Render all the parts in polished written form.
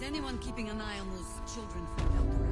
anyone keeping an eye on those children from Baldur?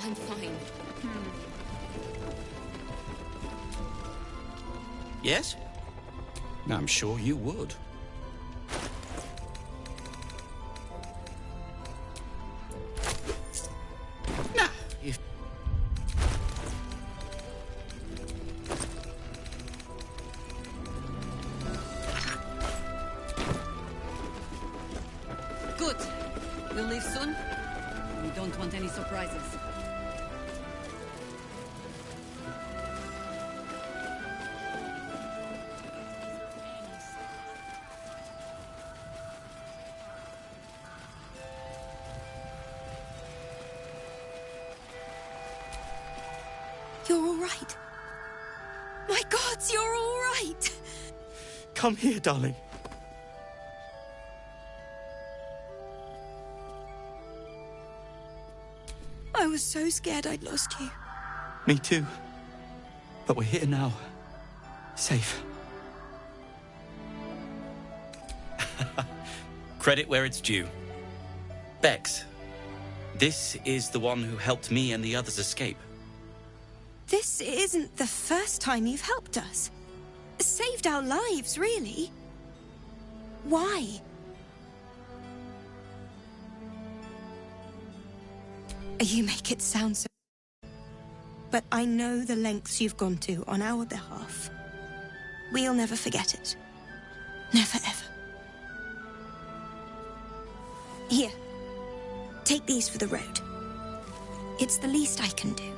I'm fine. Yes? I'm sure you would. Nah, if... Good. We'll leave soon. We don't want any surprises. You're all right. My gods, you're all right. Come here, darling. I was so scared I'd lost you. Me too. But we're here now. Safe. Credit where it's due. Bex, this is the one who helped me and the others escape. This isn't the first time you've helped us. Saved our lives, really. Why? You make it sound so... But I know the lengths you've gone to on our behalf. We'll never forget it. Never, ever. Here. Take these for the road. It's the least I can do.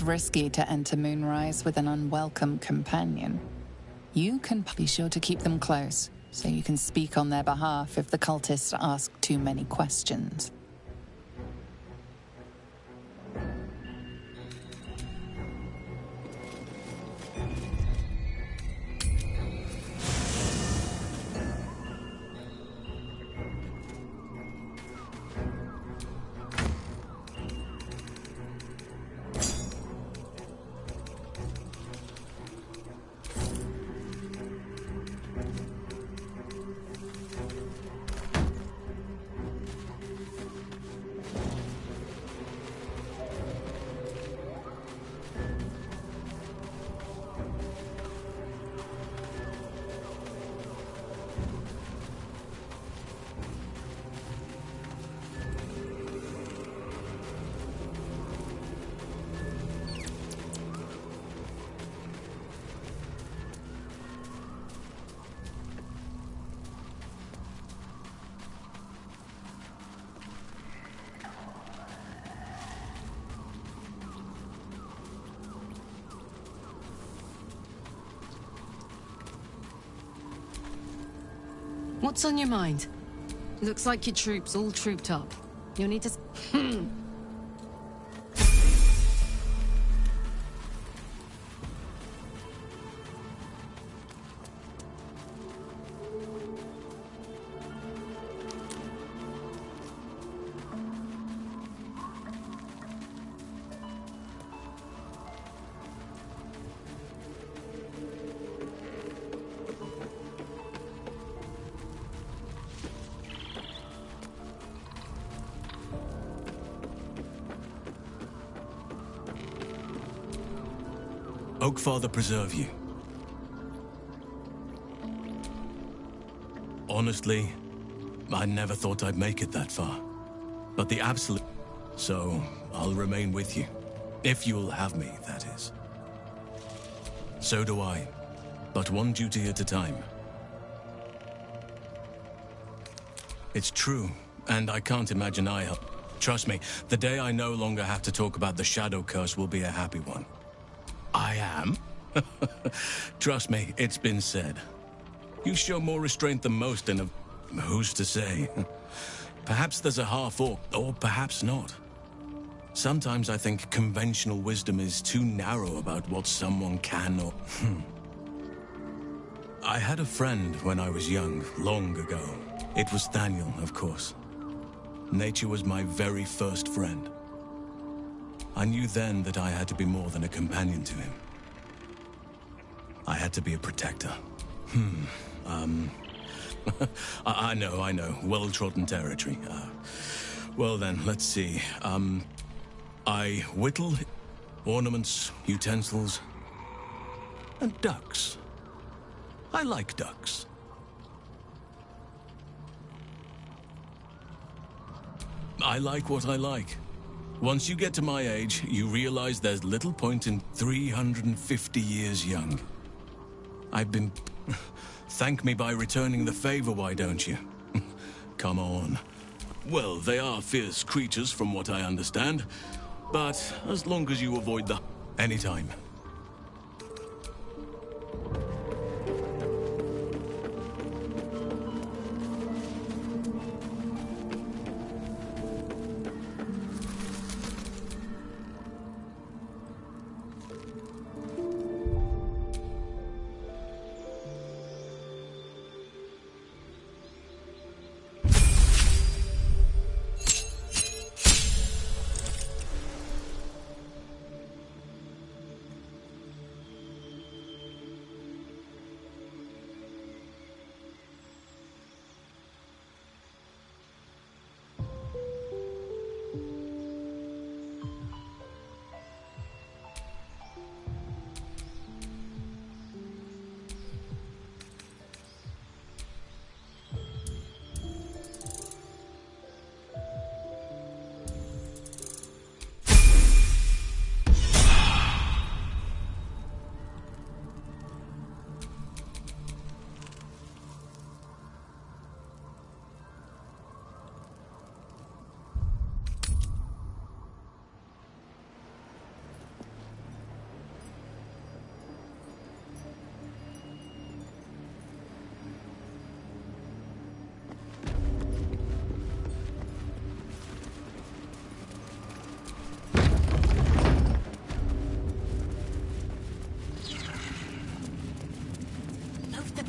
risky to enter Moonrise with an unwelcome companion. You can be sure to keep them close, so you can speak on their behalf if the cultists ask too many questions. What's on your mind? Looks like your troops all trooped up. You'll need to... Oakfather preserve you. Honestly, I never thought I'd make it that far. But the absolute... So, I'll remain with you. If you'll have me, that is. So do I. But one duty at a time. It's true, and I can't imagine I help. Trust me, the day I no longer have to talk about the Shadow Curse will be a happy one. I am? Trust me, it's been said. You show more restraint than most in a... Who's to say? Perhaps there's a half-orc, or perhaps not. Sometimes I think conventional wisdom is too narrow about what someone can or... I had a friend when I was young, long ago. It was Thaniel, of course. Nature was my very first friend. I knew then that I had to be more than a companion to him. I had to be a protector. I know. Well-trodden territory. Well then, let's see. I whittle ornaments, utensils, and ducks. I like ducks. I like what I like. Once you get to my age, you realize there's little point in 350 years young. I've been... Thank me by returning the favor, why don't you? Come on. Well, they are fierce creatures from what I understand. But as long as you avoid the... Anytime.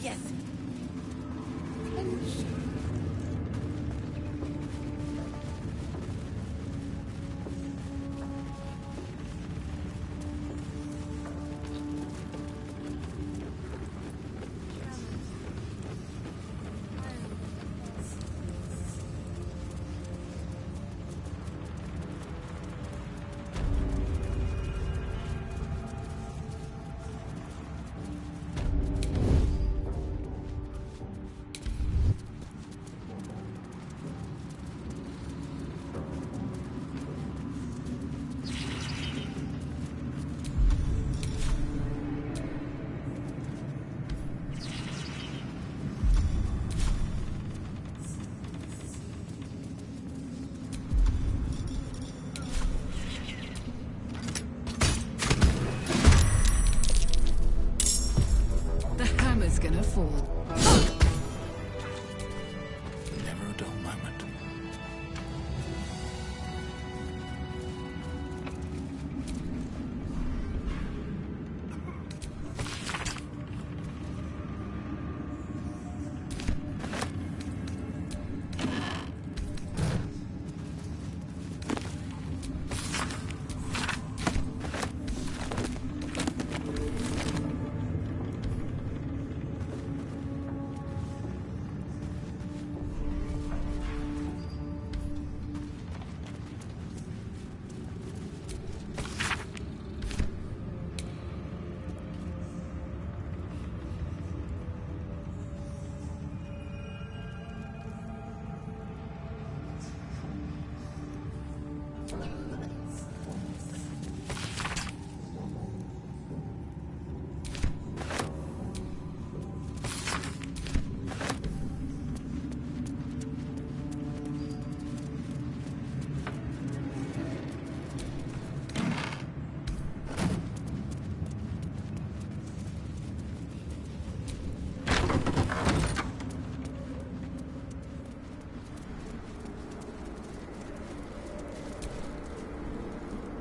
Yes. Gonna fall. Never a dull moment.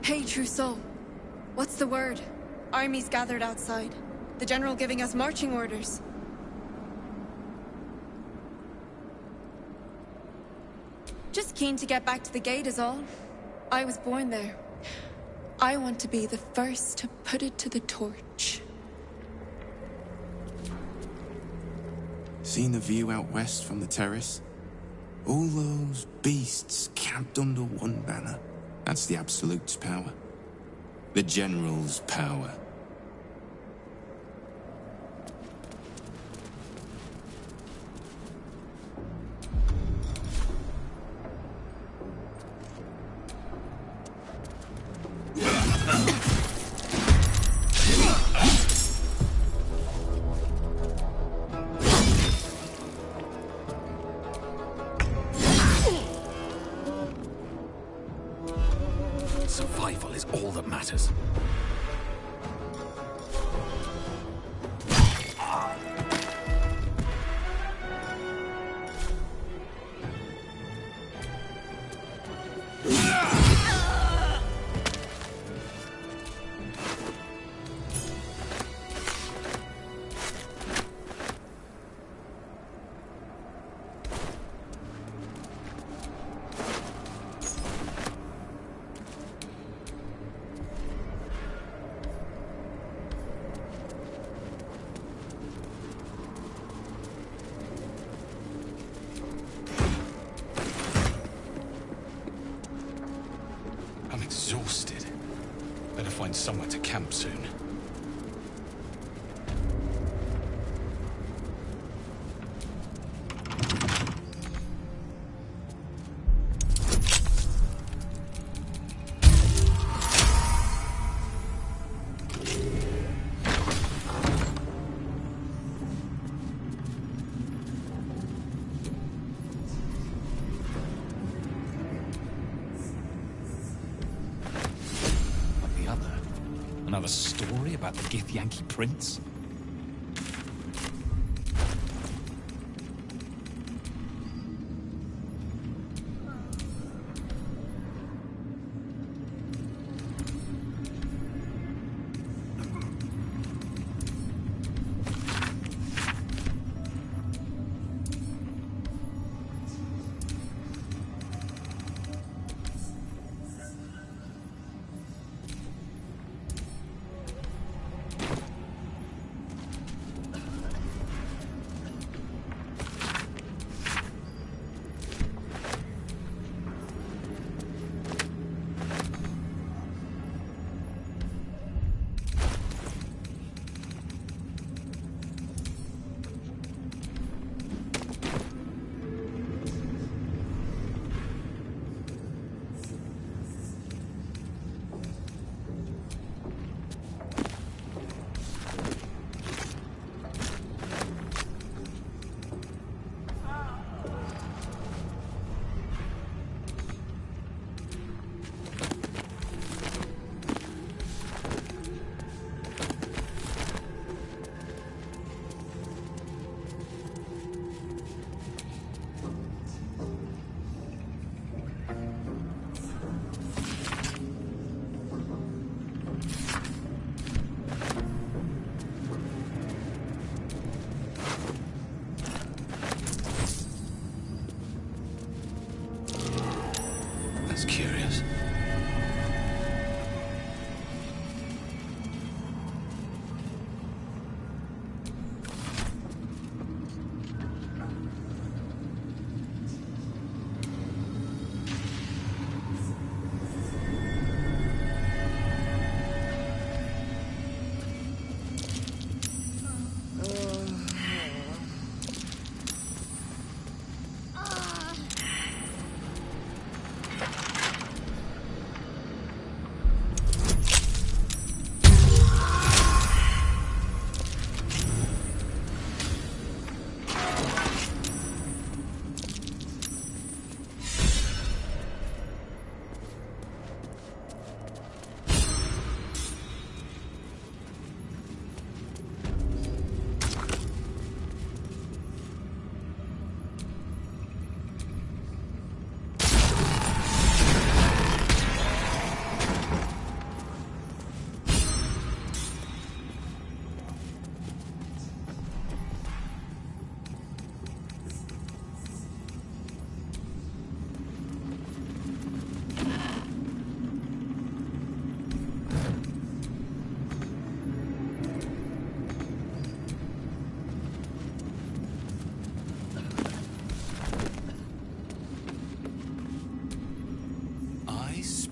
Hey, true soul. What's the word? Armies gathered outside. The general giving us marching orders. Just keen to get back to the gate is all. I was born there. I want to be the first to put it to the torch. Seen the view out west from the terrace? All those beasts camped under one banner. That's the Absolute's power. The General's power. Survival is all that matters. I'm exhausted. Better find somewhere to camp soon. Another story about the Githyanki prince?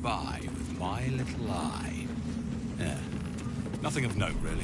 by with my little eye. Yeah, nothing of note, really.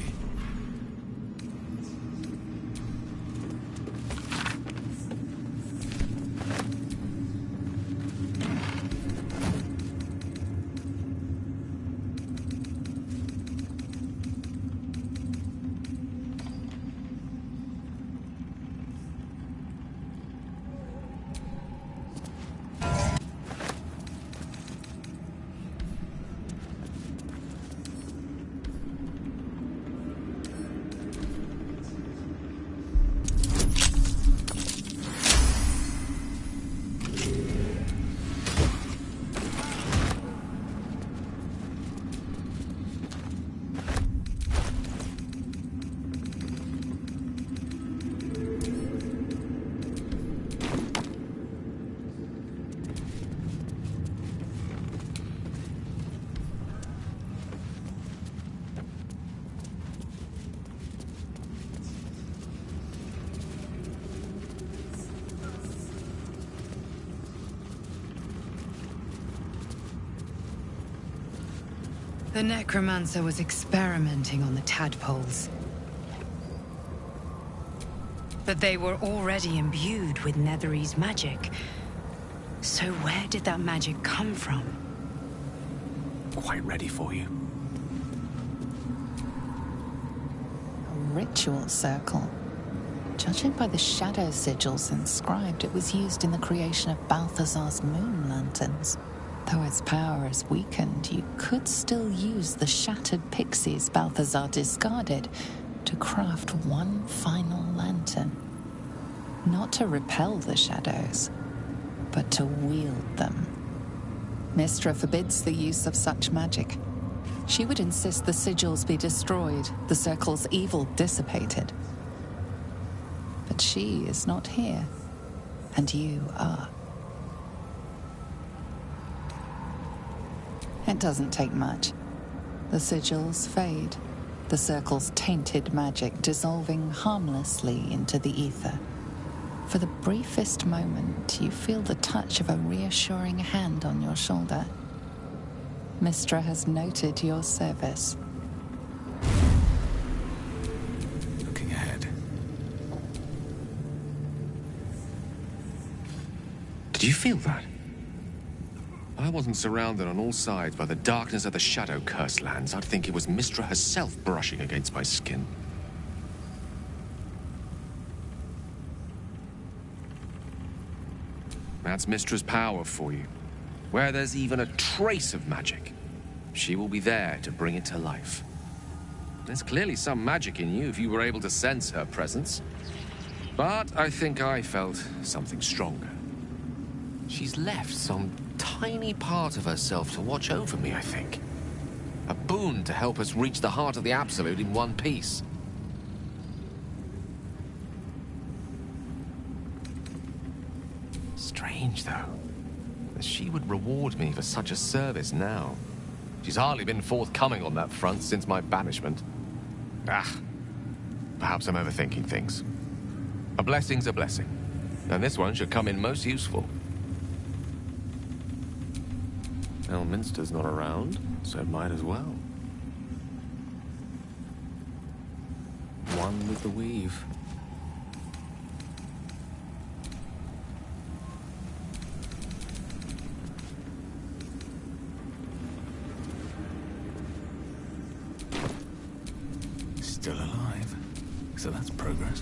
The necromancer was experimenting on the tadpoles. But they were already imbued with Nethery's magic. So where did that magic come from? Quite ready for you. A ritual circle. Judging by the shadow sigils inscribed, it was used in the creation of Balthazar's moon lanterns. Though its power is weakened, you could still use the shattered pixies Balthazar discarded to craft one final lantern. Not to repel the shadows, but to wield them. Mystra forbids the use of such magic. She would insist the sigils be destroyed, the circle's evil dissipated. But she is not here, and you are. It doesn't take much. The sigils fade, the circle's tainted magic dissolving harmlessly into the ether. For the briefest moment, you feel the touch of a reassuring hand on your shoulder. Mystra has noted your service. Looking ahead. Did you feel that? I wasn't surrounded on all sides by the darkness of the Shadow Curse lands. I'd think it was Mystra herself brushing against my skin. That's Mystra's power for you. Where there's even a trace of magic, she will be there to bring it to life. There's clearly some magic in you if you were able to sense her presence. But I think I felt something stronger. She's left some tiny part of herself to watch over me, I think. A boon to help us reach the heart of the Absolute in one piece. Strange, though, that she would reward me for such a service now. She's hardly been forthcoming on that front since my banishment. Perhaps I'm overthinking things. A blessing's a blessing, and this one should come in most useful. Elminster's not around, so it might as well. One with the weave. Still alive, so that's progress.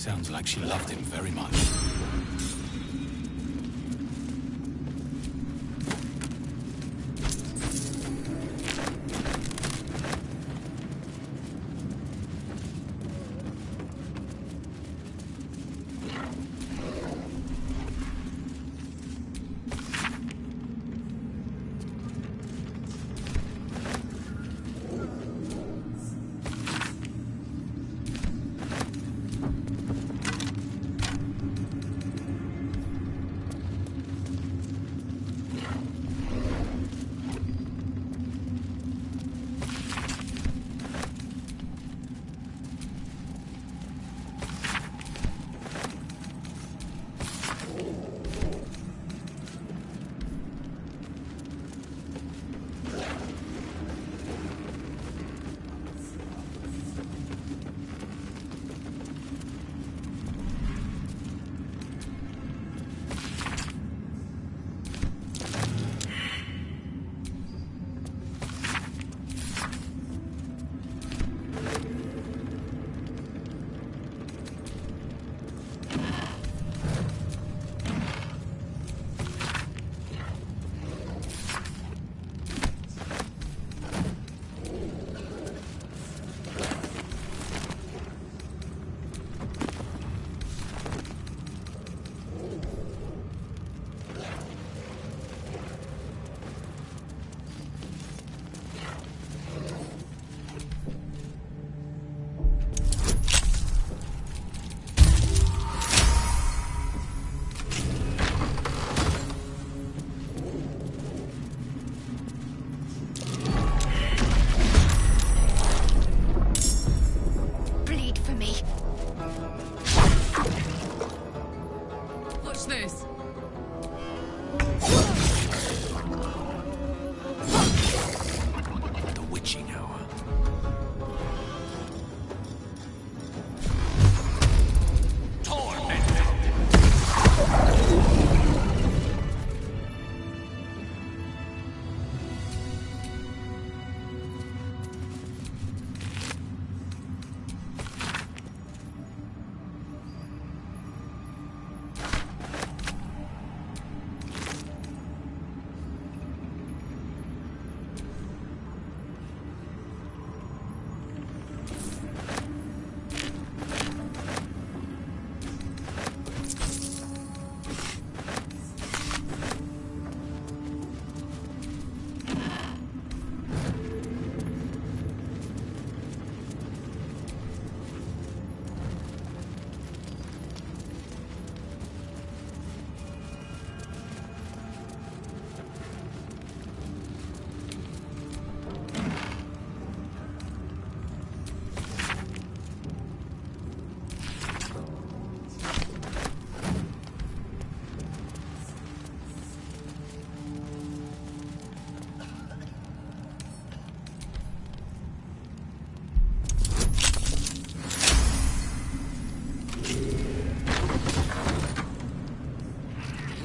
Sounds like she loved him very much.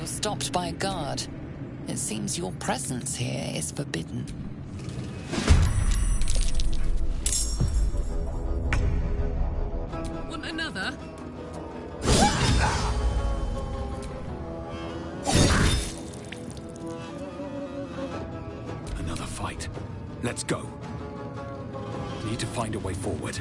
Stopped by a guard. It seems your presence here is forbidden. Want another? Another fight. Let's go. Need to find a way forward.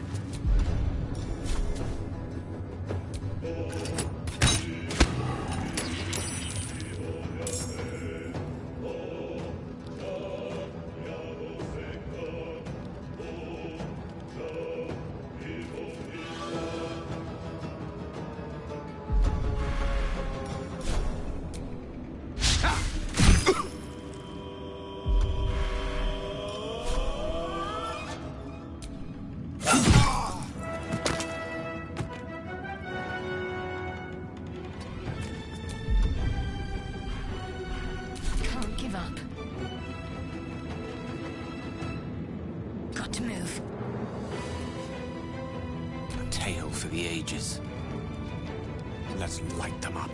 Let's light them up.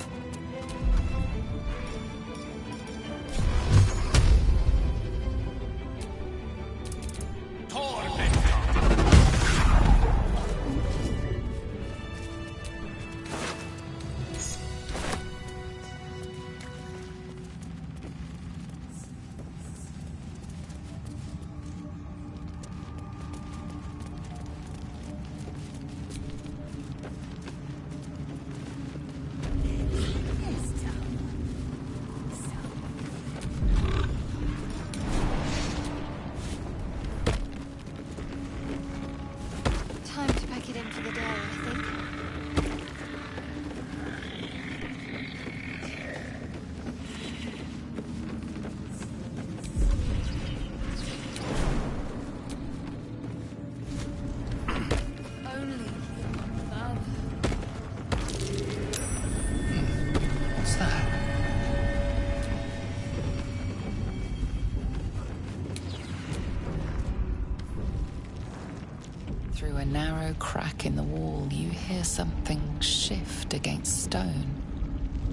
narrow crack in the wall, you hear something shift against stone.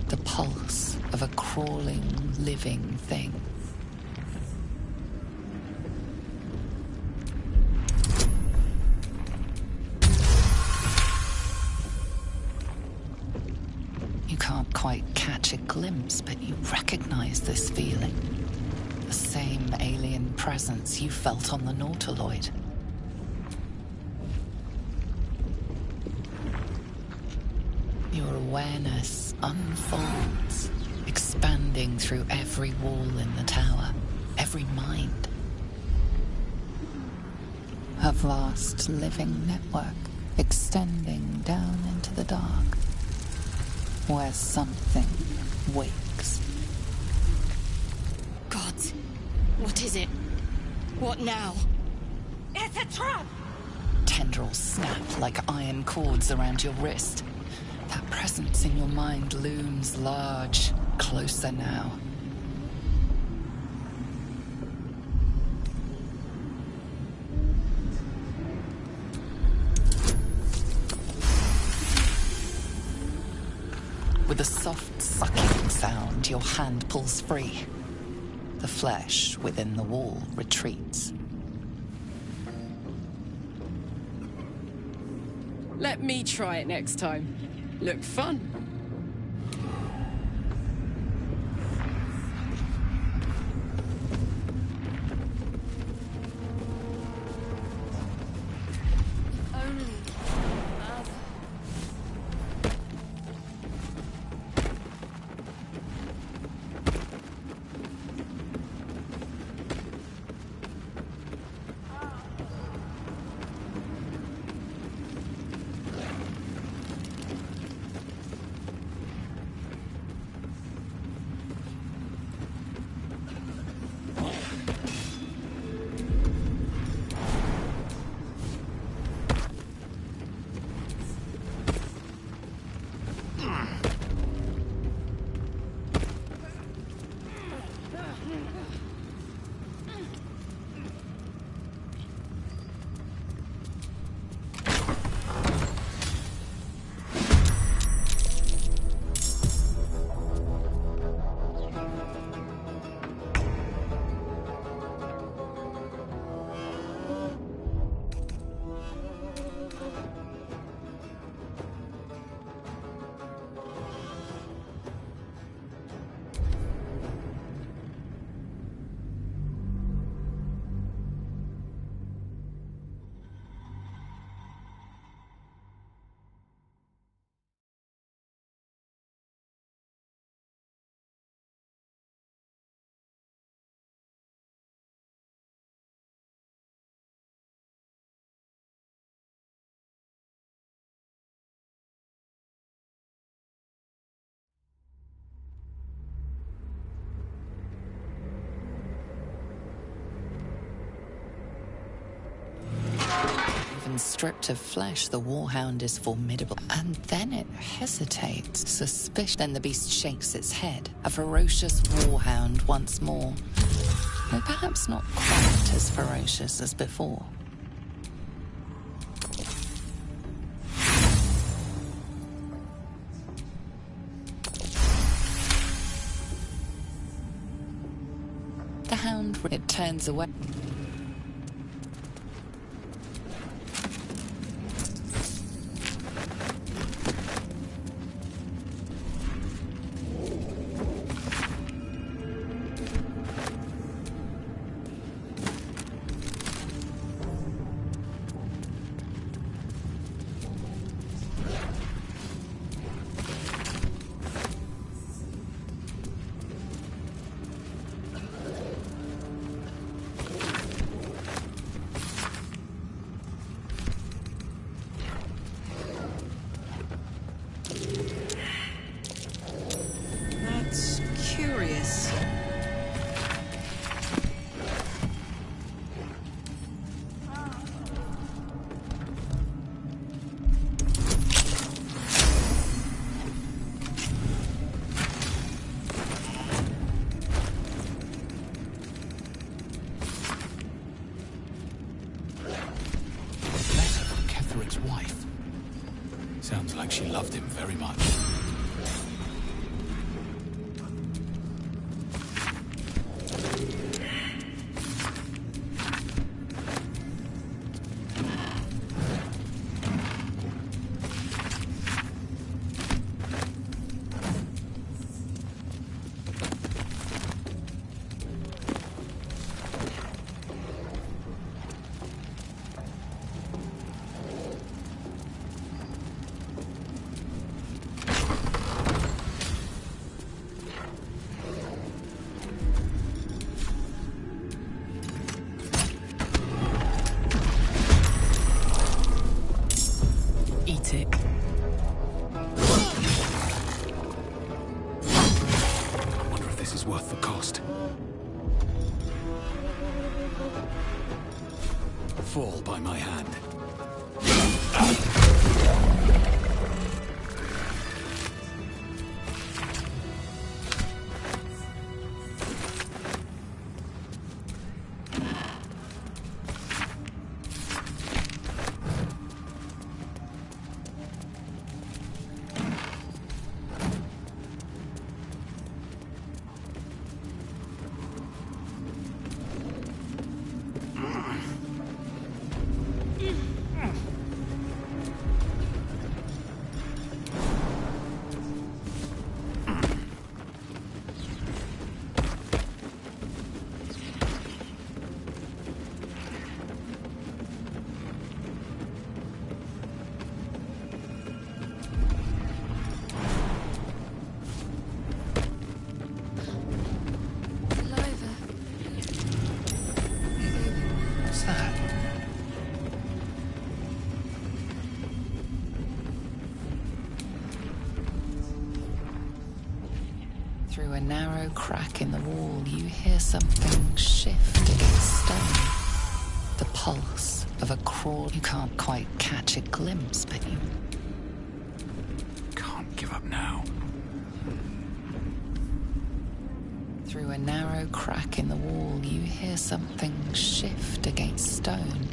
The pulse of a crawling, living thing. You can't quite catch a glimpse, but you recognize this feeling. The same alien presence you felt on the Nautiloid. Your awareness unfolds, expanding through every wall in the tower, every mind. A vast living network extending down into the dark, where something wakes. Gods, what is it? What now? It's a trap! Tendrils snap like iron cords around your wrist. That presence in your mind looms large, closer now. With a soft sucking sound, your hand pulls free. The flesh within the wall retreats. Let me try it next time. Look fun. Even stripped of flesh, the warhound is formidable. And then it hesitates, suspicious. Then the beast shakes its head, a ferocious warhound once more. Though perhaps not quite as ferocious as before. The hound, it turns away. Sounds like she loved him very much. Worth the cost. Fall by my hand. Through a narrow crack in the wall, you hear something shift against stone. The pulse of a crawl. You can't quite catch a glimpse, but you can't give up now. Through a narrow crack in the wall, you hear something shift against stone.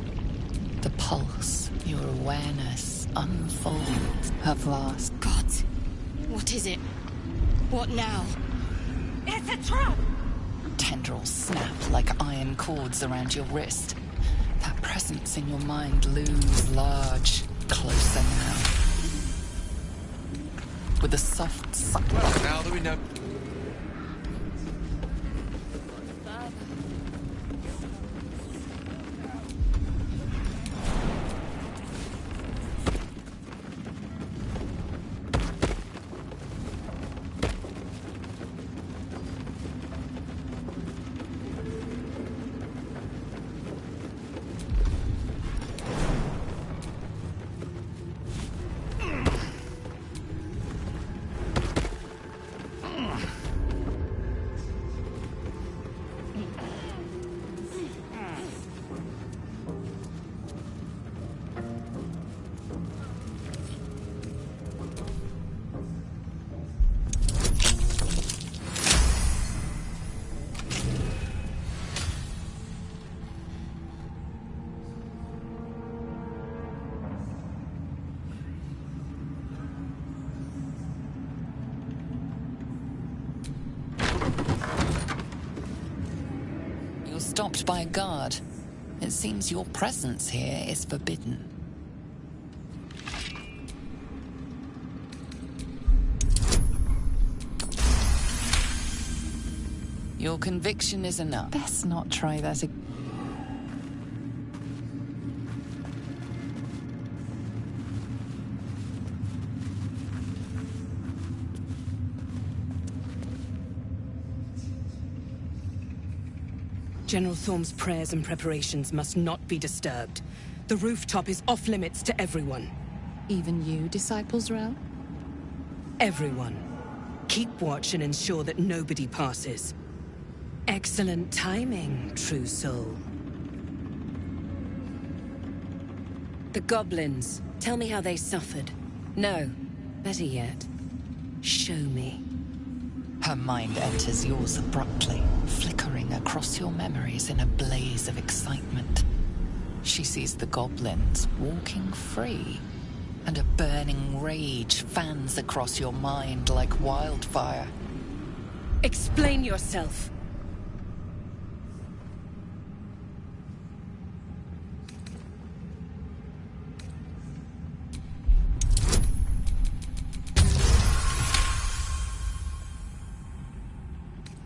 The pulse, your awareness, unfolds. Her vast... God, what is it? What now? It's a trap! Tendrils snap like iron cords around your wrist. That presence in your mind looms large, closer now. With a soft suck. Well, now that we know... Stopped by a guard. It seems your presence here is forbidden. Your conviction is enough. Best not try that again. General Thorm's prayers and preparations must not be disturbed. The rooftop is off limits to everyone. Even you, Disciples Rel? Everyone. Keep watch and ensure that nobody passes. Excellent timing, true soul. The goblins. Tell me how they suffered. No, better yet, show me. Her mind enters yours abruptly, flickering across your memories in a blaze of excitement. She sees the goblins walking free, and a burning rage fans across your mind like wildfire. Explain yourself.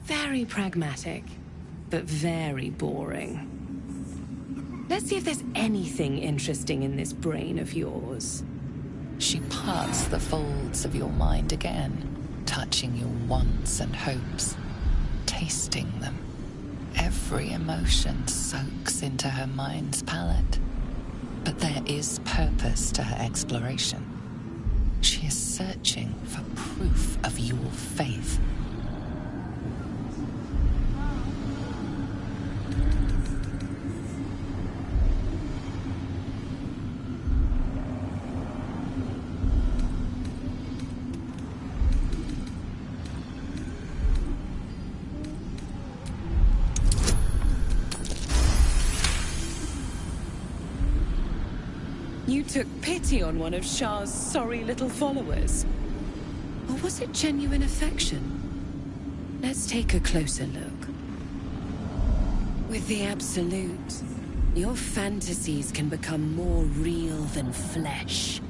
Very pragmatic, but very boring. Let's see if there's anything interesting in this brain of yours. She parts the folds of your mind again, touching your wants and hopes, tasting them. Every emotion soaks into her mind's palette. But there is purpose to her exploration. She is searching for proof of your faith. You took pity on one of Shah's sorry little followers. Or was it genuine affection? Let's take a closer look. With the Absolute, your fantasies can become more real than flesh.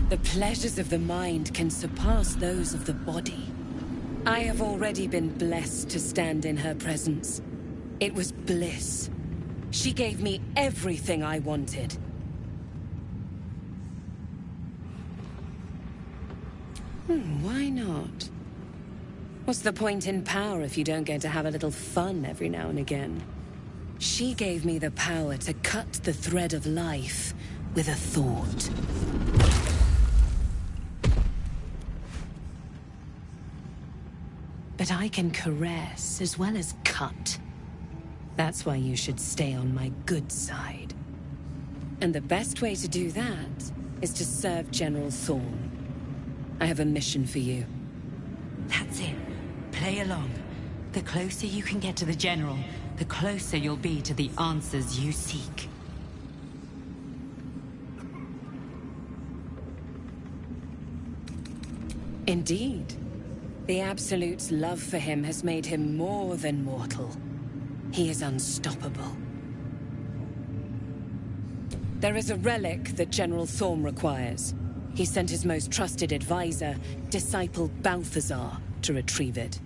The pleasures of the mind can surpass those of the body. I have already been blessed to stand in her presence. It was bliss. She gave me everything I wanted. Why not? What's the point in power if you don't get to have a little fun every now and again? She gave me the power to cut the thread of life with a thought. But I can caress as well as cut. That's why you should stay on my good side. And the best way to do that is to serve General Thorm. I have a mission for you. That's it. Play along. The closer you can get to the General, the closer you'll be to the answers you seek. Indeed. The Absolute's love for him has made him more than mortal. He is unstoppable. There is a relic that General Thorm requires. He sent his most trusted advisor, disciple Balthazar, to retrieve it.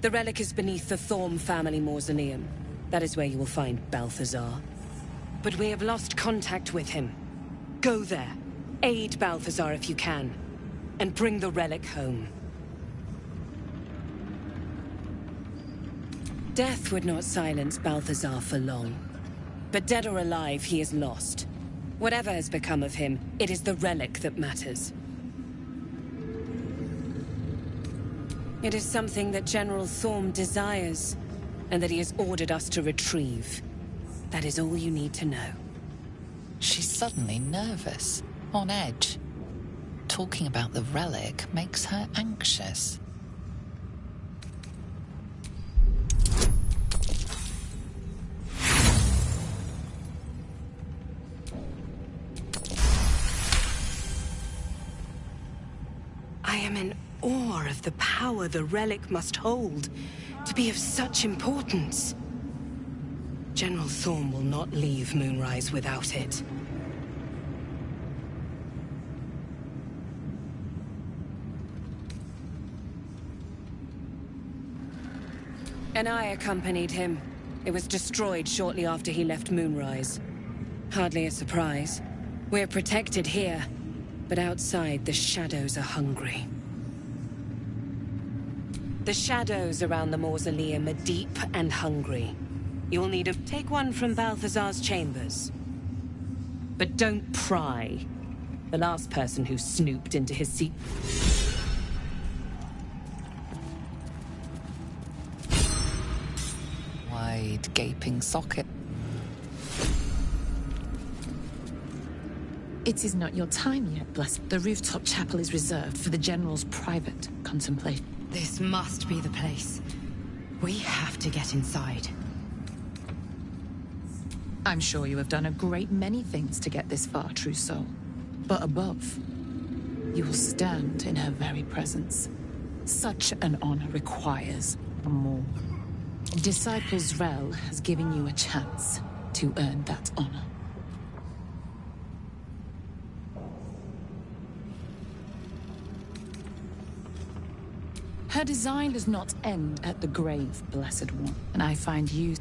The relic is beneath the Thorm family mausoleum. That is where you will find Balthazar. But we have lost contact with him. Go there, aid Balthazar if you can, and bring the relic home. Death would not silence Balthazar for long. But dead or alive, he is lost. Whatever has become of him, it is the relic that matters. It is something that General Thorm desires, and that he has ordered us to retrieve. That is all you need to know. She's suddenly nervous, on edge. Talking about the relic makes her anxious. I am in awe of the power the relic must hold to be of such importance. General Thorm will not leave Moonrise without it. And I accompanied him. It was destroyed shortly after he left Moonrise. Hardly a surprise. We're protected here. But outside, the shadows are hungry. The shadows around the mausoleum are deep and hungry. You'll need to take one from Balthazar's chambers. But don't pry. The last person who snooped into his seat... Wide, gaping socket. It is not your time yet, Blessed. The rooftop chapel is reserved for the General's private contemplation. This must be the place. We have to get inside. I'm sure you have done a great many things to get this far, true soul. But above, You will stand in her very presence. Such an honor requires more. Disciples Rel has given you a chance to earn that honor. Her design does not end at the grave, Blessed One, and I find you...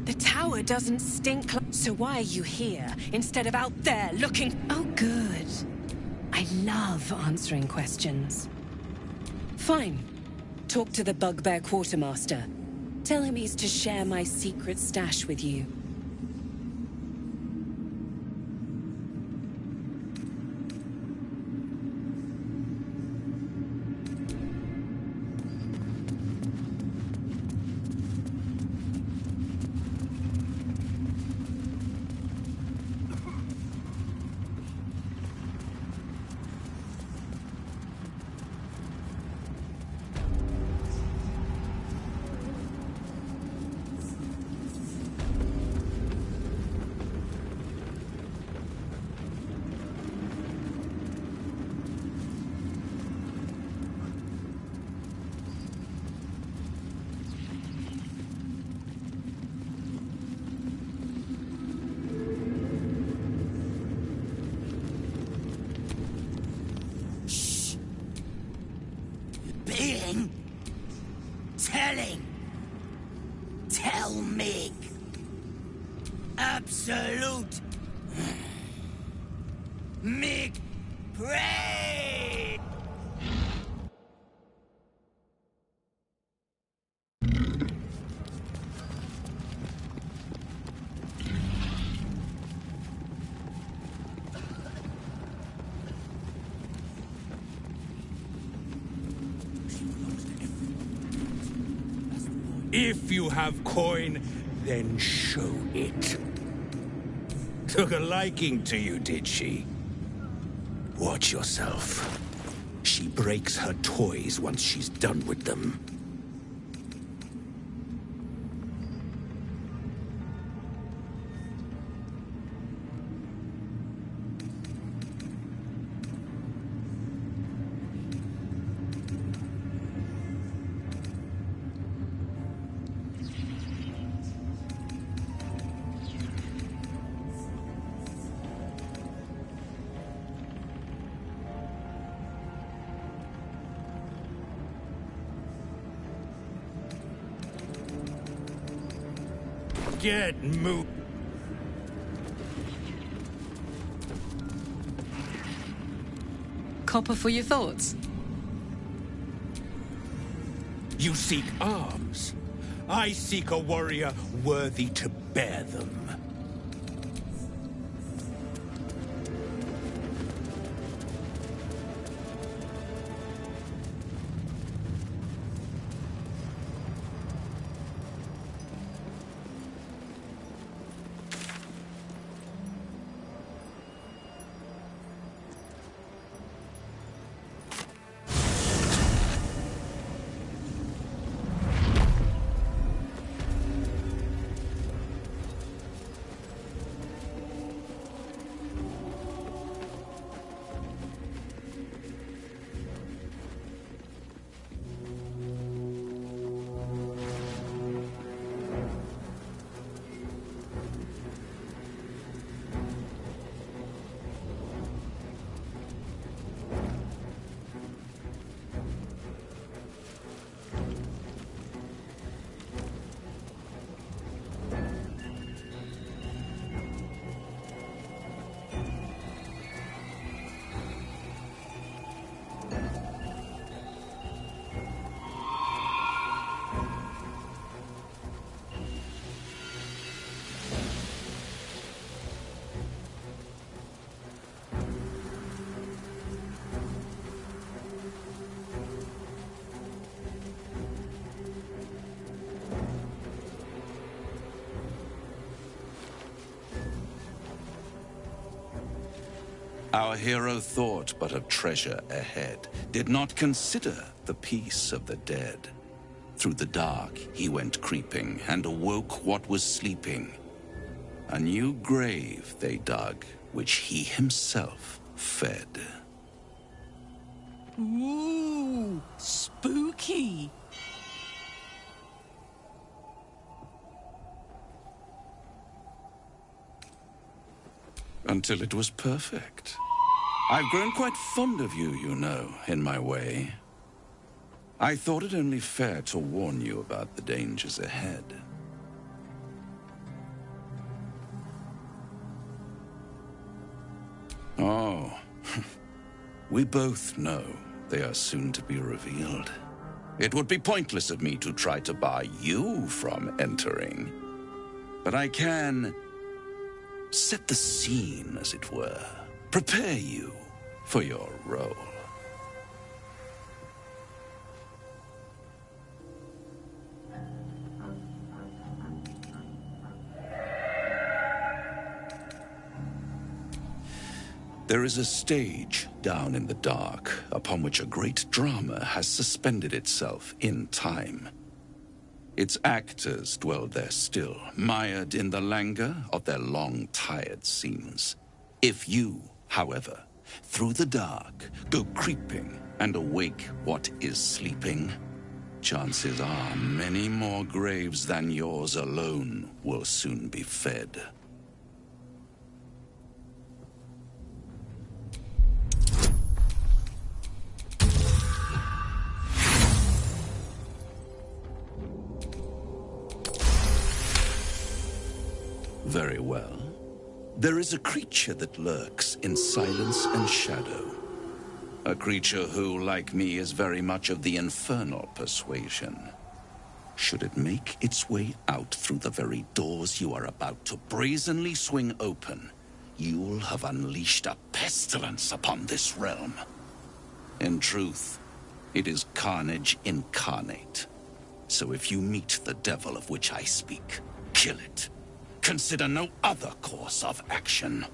The tower doesn't stink, so why are you here instead of out there looking... Oh, good. I love answering questions. Fine. Talk to the Bugbear Quartermaster. Tell him he's to share my secret stash with you. Tell me. Absolute. Mig. Pray. If you have coin, then show it. Took a liking to you, did she? Watch yourself. She breaks her toys once she's done with them. Get moved. Copper for your thoughts? You seek arms. I seek a warrior worthy to bear them. Our hero thought but of treasure ahead, did not consider the peace of the dead. Through the dark he went creeping, and awoke what was sleeping. A new grave they dug, which he himself fed. Ooh, spooky. Until it was perfect. I've grown quite fond of you, you know, in my way. I thought it only fair to warn you about the dangers ahead. Oh, we both know they are soon to be revealed. It would be pointless of me to try to bar you from entering. But I can set the scene, as it were. Prepare you for your role. There is a stage down in the dark upon which a great drama has suspended itself in time. Its actors dwell there still, mired in the languor of their long, tired scenes. If you, however, through the dark, go creeping and awake what is sleeping, chances are many more graves than yours alone will soon be fed. Very well. There is a creature that lurks in silence and shadow. A creature who, like me, is very much of the infernal persuasion. Should it make its way out through the very doors you are about to brazenly swing open, you'll have unleashed a pestilence upon this realm. In truth, it is carnage incarnate. So if you meet the devil of which I speak, kill it. Consider no other course of action.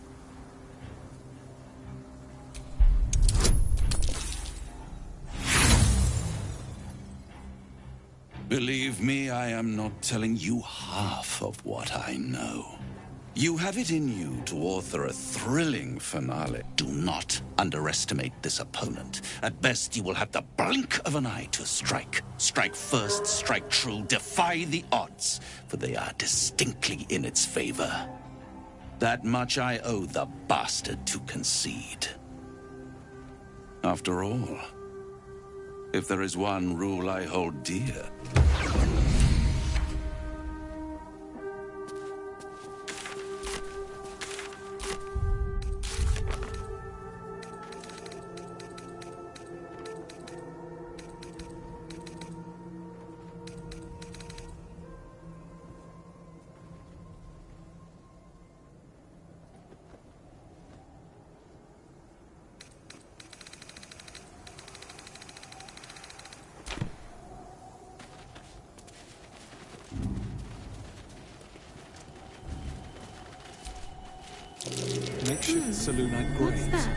Believe me, I am not telling you half of what I know. You have it in you to author a thrilling finale. Do not underestimate this opponent. At best, you will have the blink of an eye to strike. Strike first, strike true, defy the odds, for they are distinctly in its favor. That much I owe the bastard to concede. After all, if there is one rule I hold dear, makeshift Selûnite graves.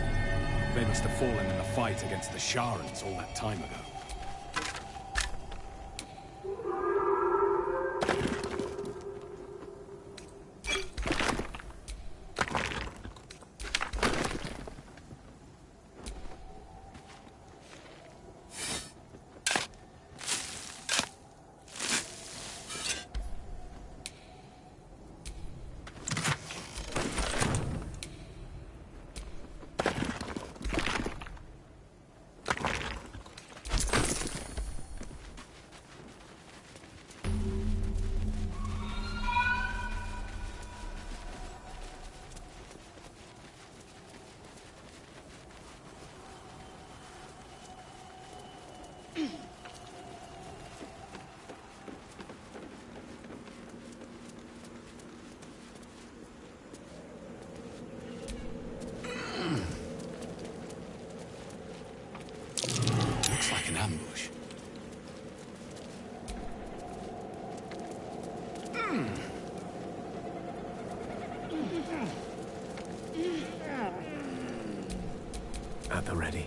They must have fallen in the fight against the Sharans all that time ago. looks like an ambush. At the ready.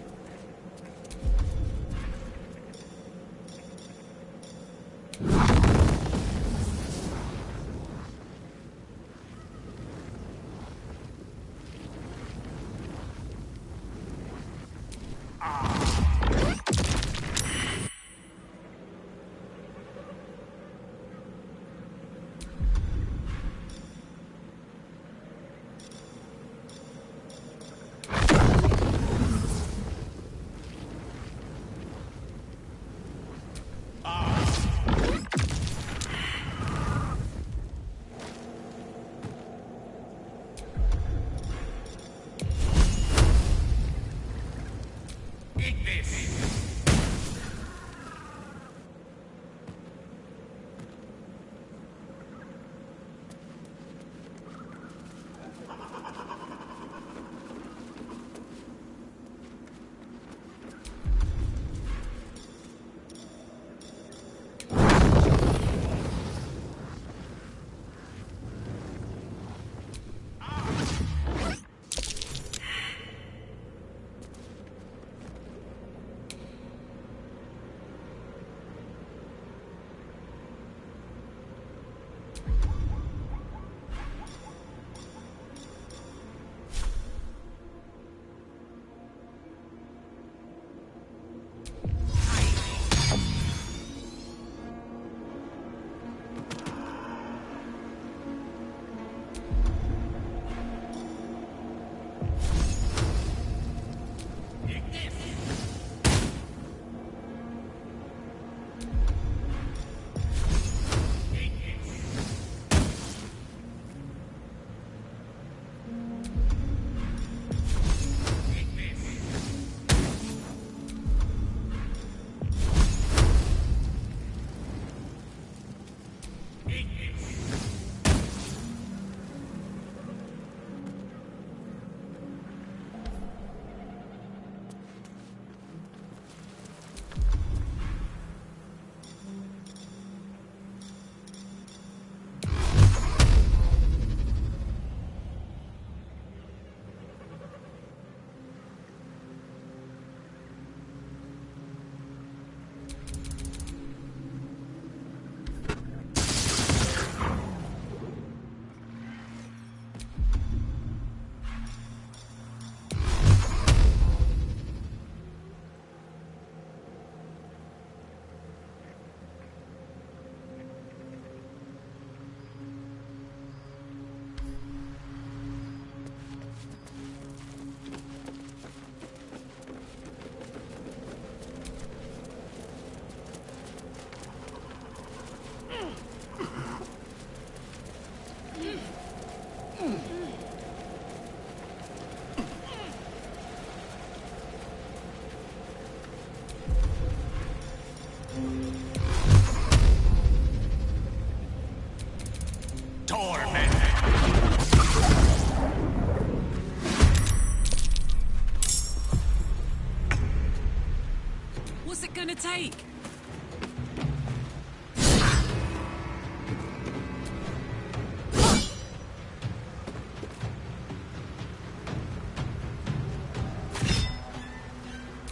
What's it gonna take?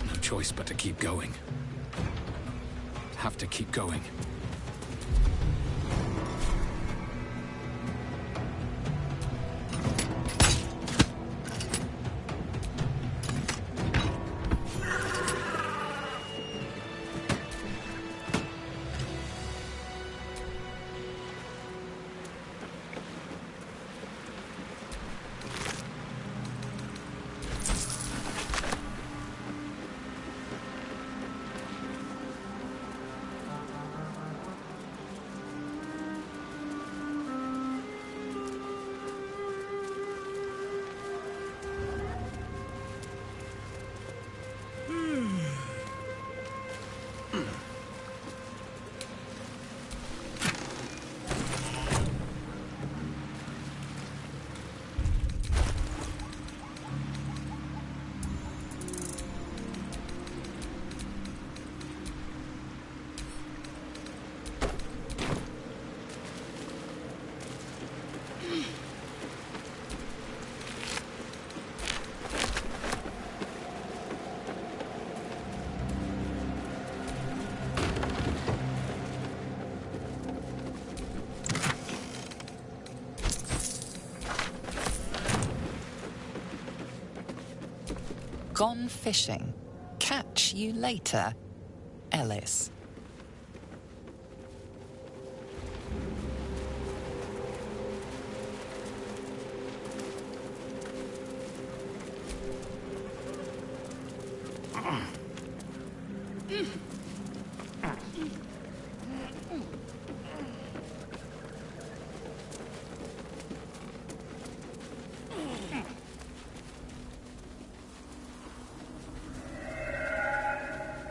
No choice but to keep going. Have to keep going. Gone fishing. Catch you later, Ellis.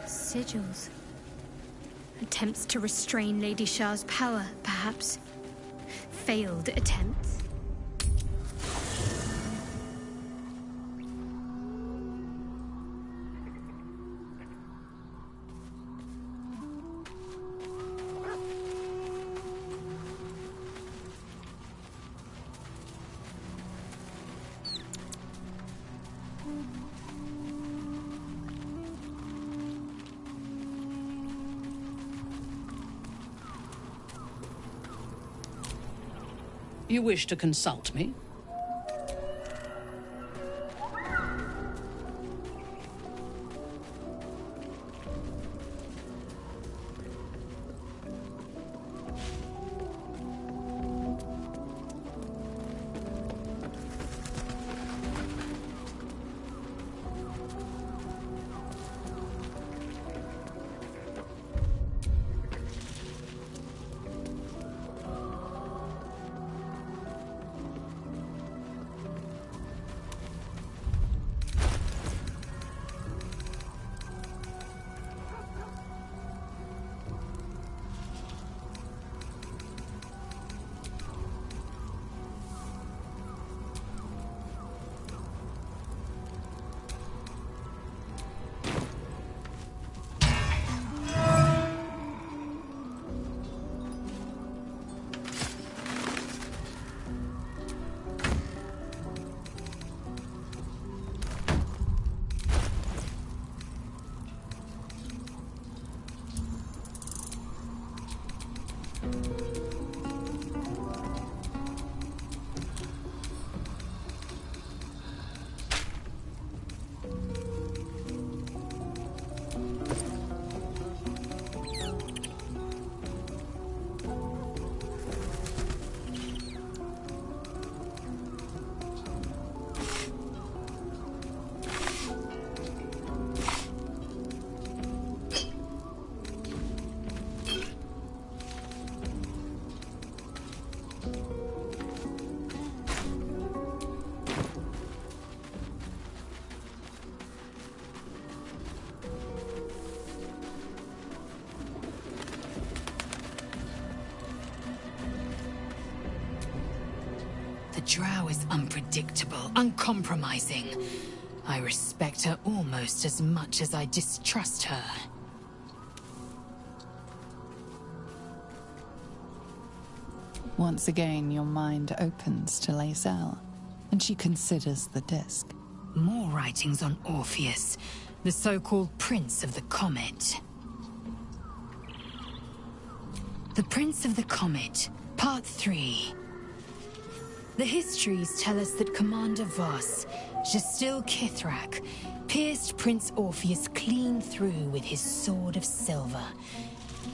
Sigils. Attempts to restrain Lady Shah's power, perhaps. Failed attempts. You wish to consult me? The drow is unpredictable, uncompromising. I respect her almost as much as I distrust her. Once again, your mind opens to Lae'zel, and she considers the disc. More writings on Orpheus, the so-called Prince of the Comet. The Prince of the Comet, Part 3. The histories tell us that Commander Voss, Gestil Kithrak, pierced Prince Orpheus clean through with his sword of silver,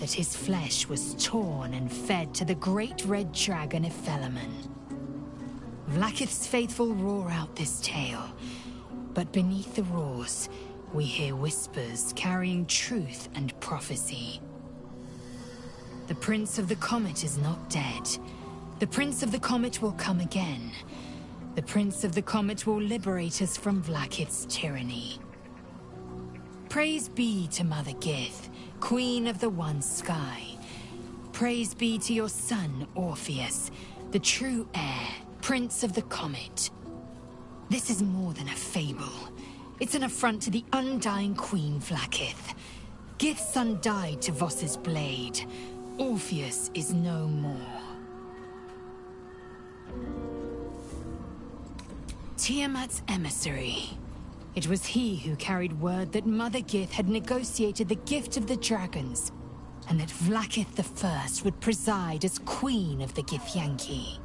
that his flesh was torn and fed to the great red dragon Ephelaman. Vlaakith's faithful roar out this tale, but beneath the roars, we hear whispers carrying truth and prophecy. The Prince of the Comet is not dead. The Prince of the Comet will come again. The Prince of the Comet will liberate us from Vlaakith's tyranny. Praise be to Mother Gith, Queen of the One Sky. Praise be to your son, Orpheus, the true heir, Prince of the Comet. This is more than a fable. It's an affront to the undying Queen Vlaakith. Gith's son died to Voss's blade. Orpheus is no more. Tiamat's emissary. It was he who carried word that Mother Gith had negotiated the gift of the dragons, and that Vlaakith I would preside as Queen of the Githyanki.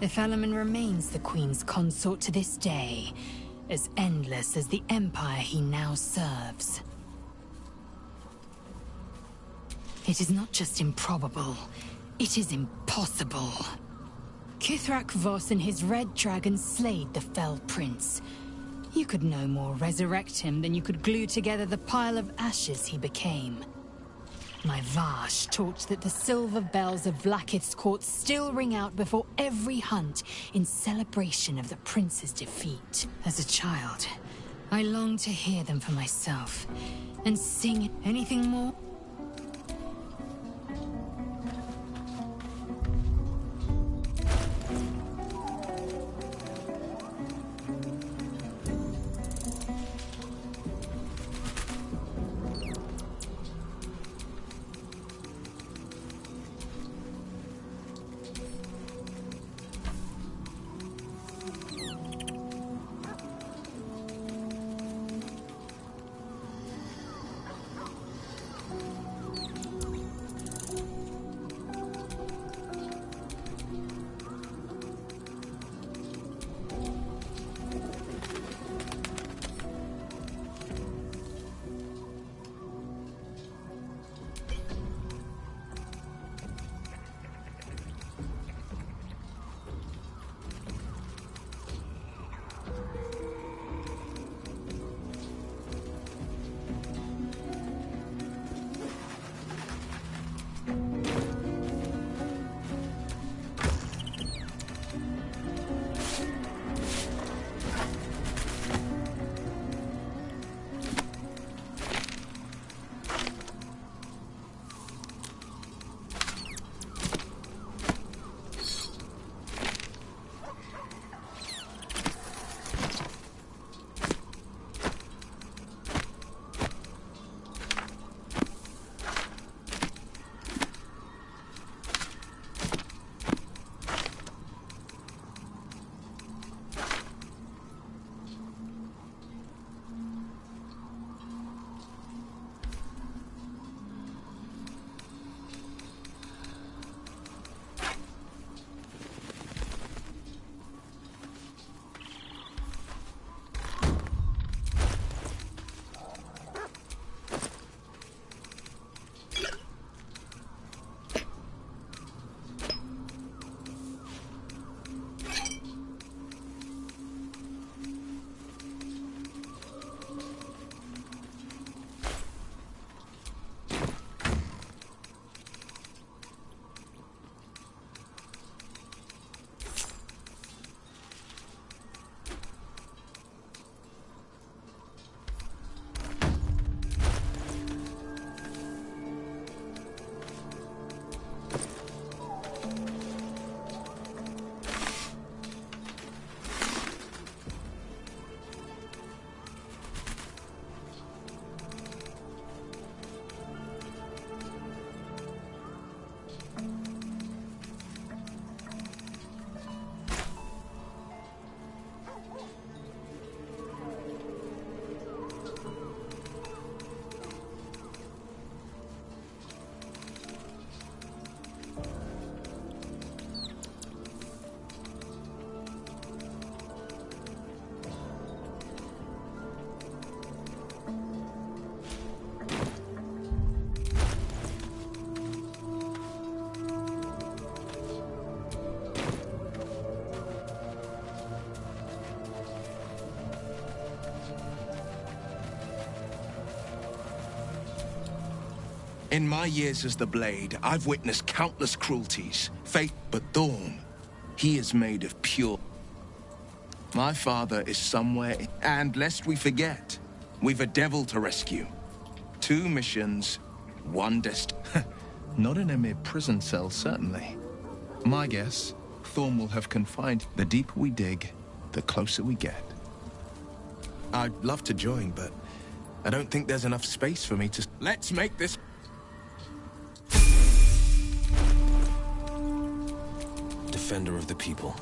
Ephelaman remains the Queen's consort to this day, as endless as the empire he now serves. It is not just improbable, it is impossible. Katheric Thorm and his red dragon slayed the fell prince. You could no more resurrect him than you could glue together the pile of ashes he became. My Vash taught that the silver bells of Vlaakith's court still ring out before every hunt in celebration of the prince's defeat. As a child, I longed to hear them for myself and sing anything more. In my years as the Blade, I've witnessed countless cruelties, fate, but Thorm, he is made of pure. My father is somewhere, and lest we forget, we've a devil to rescue. 2 missions, 1 Not in a mere prison cell, certainly. My guess, Thorm will have confined. The deeper we dig, the closer we get. I'd love to join, but I don't think there's enough space for me to... Let's make this... Defender of the people.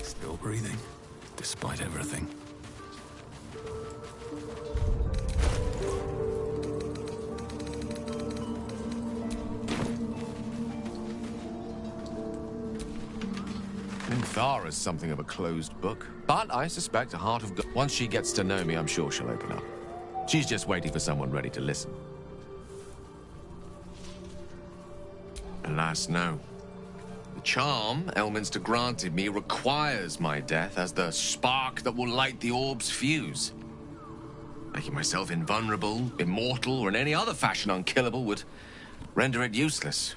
Still breathing, despite everything. Thara's something of a closed book, but I suspect a heart of gold. Once she gets to know me, I'm sure she'll open up. She's just waiting for someone ready to listen. Alas, no. The charm Elminster granted me requires my death as the spark that will light the orb's fuse. Making myself invulnerable, immortal, or in any other fashion unkillable would render it useless.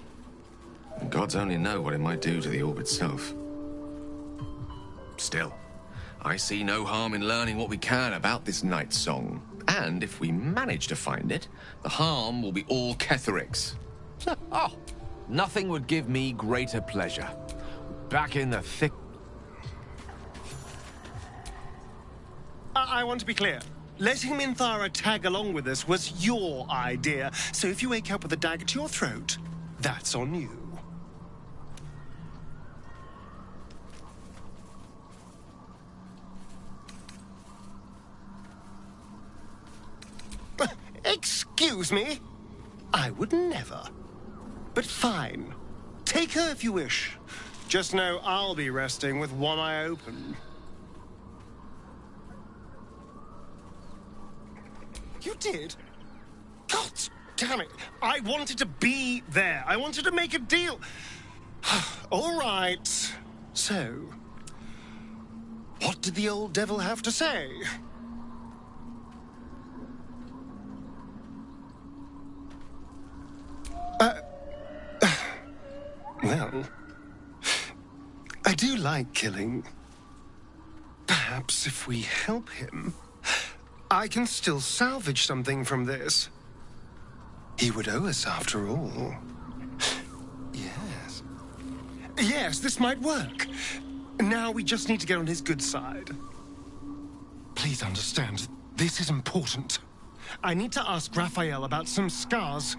And gods only know what it might do to the orb itself. Still, I see no harm in learning what we can about this night song. And if we manage to find it, the harm will be all Katheric's. Oh, nothing would give me greater pleasure. Back in the thick... I want to be clear. Letting Minthara tag along with us was your idea. So if you wake up with a dagger to your throat, that's on you. Excuse me? I would never. But fine. Take her if you wish. Just know I'll be resting with one eye open. You did? God damn it. I wanted to be there. I wanted to make a deal. All right. So, what did the old devil have to say? Well, I do like killing. Perhaps if we help him, I can still salvage something from this. He would owe us after all. Yes. Yes, this might work. Now we just need to get on his good side. Please understand, this is important. I need to ask Raphael about some scars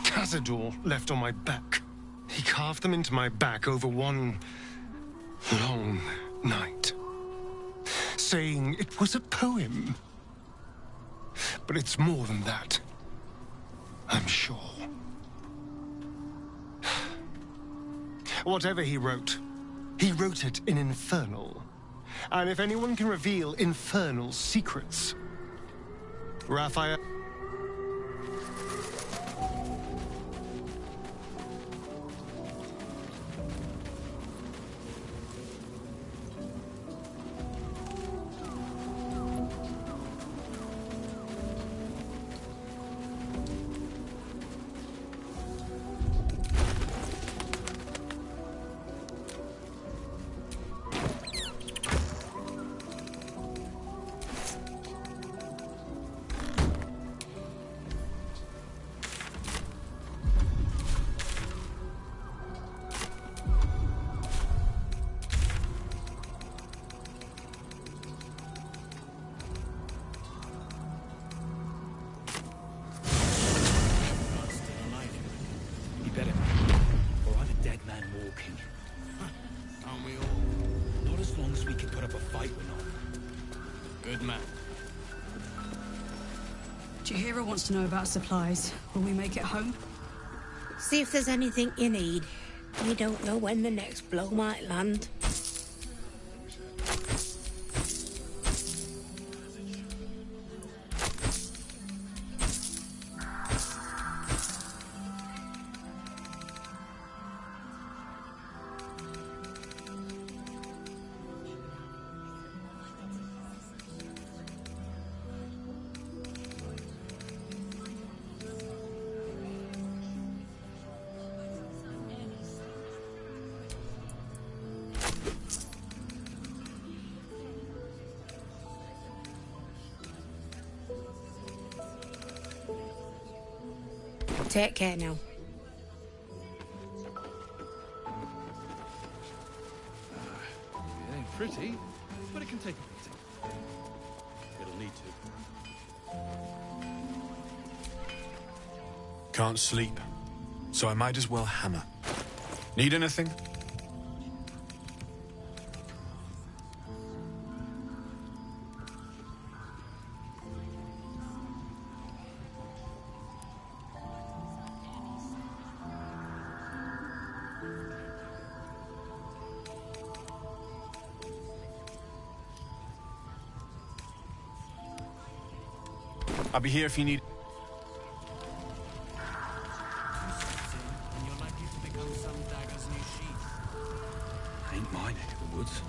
Cazador left on my back. He carved them into my back over one long night, saying it was a poem. But it's more than that, I'm sure. Whatever he wrote it in Infernal. And if anyone can reveal Infernal's secrets, Raphael... Chihiro wants to know about supplies. Will we make it home? See if there's anything you need. We don't know when the next blow might land. Take care now. It ain't pretty, but it can take a beating. It'll need to. Can't sleep, so I might as well hammer. Need anything? I'll be here if you need... Ain't my neck of the woods.